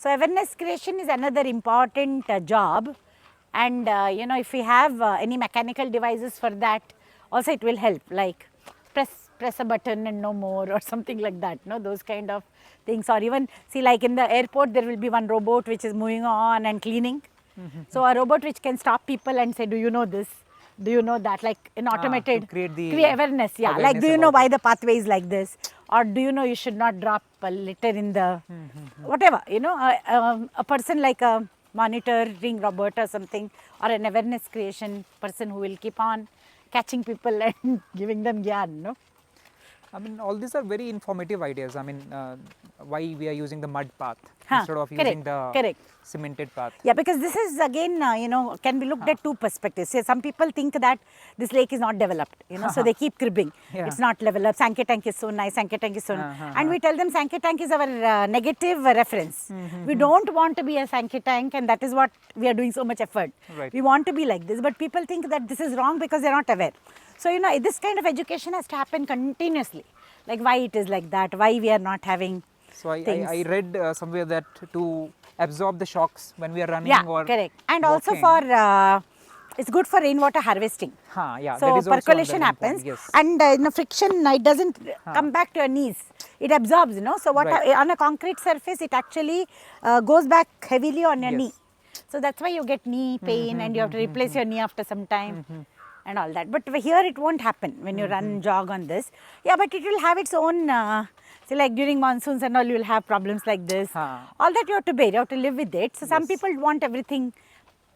So awareness creation is another important job, and you know, if we have any mechanical devices for that, also it will help, like press a button and no more, or something like that, no, those kind of things. Or even see, like in the airport there will be one robot which is moving on and cleaning. So a robot which can stop people and say, do you know this, do you know that, like in automated, to create the awareness, yeah, like do you know why the pathway is like this, or do you know you should not drop a litter in the whatever, you know, a person like a monitoring robot or something, or an awareness creation person who will keep on catching people and giving them gyan, no? I mean, all these are very informative ideas. I mean, why we are using the mud path instead of using the cemented path. Yeah, because this is again, you know, can be looked at two perspectives. See, some people think that this lake is not developed, you know, so they keep cribbing. It's not developed. Sankey tank is so nice. Sankey tank is so nice. And we tell them Sankey tank is our negative reference. We don't want to be a Sankey tank, and that is what we are doing so much effort. We want to be like this, but people think that this is wrong because they are not aware. So, you know, this kind of education has to happen continuously, like why it is like that, why we are not having So I read somewhere that to absorb the shocks when we are running or correct. And walking. Also for, it's good for rainwater harvesting. Yeah, so percolation happens, and in the friction, it doesn't come back to your knees. It absorbs, you know. So what on a concrete surface, it actually goes back heavily on your knee. So that's why you get knee pain, and you have to replace your knee after some time. And all that, but here it won't happen when you run jog on this. Yeah, but it will have its own, say like during monsoons and all, you will have problems like this. All that you have to bear, you have to live with it. So some people want everything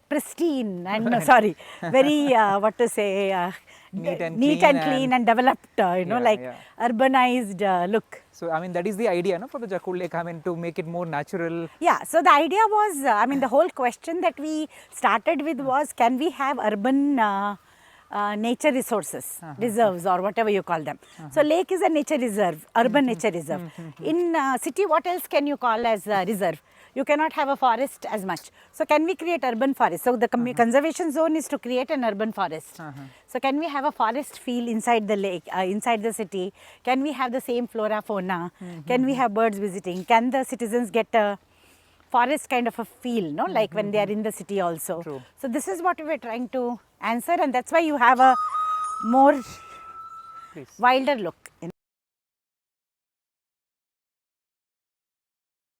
pristine and very what to say, neat and clean and developed, you know, like urbanized look. So I mean, that is the idea, no, for the Jakkur Lake. I mean, to make it more natural. Yeah. So the idea was, I mean, the whole question that we started with was, can we have urban nature resources, reserves, or whatever you call them. So lake is a nature reserve, urban nature reserve. In city, what else can you call as a reserve? You cannot have a forest as much. So can we create urban forest? So the conservation zone is to create an urban forest. So can we have a forest feel inside the lake, inside the city? Can we have the same flora, fauna? Can we have birds visiting? Can the citizens get a forest kind of a feel, no, like when they are in the city also. So this is what we were trying to answer, and that's why you have a more wilder look.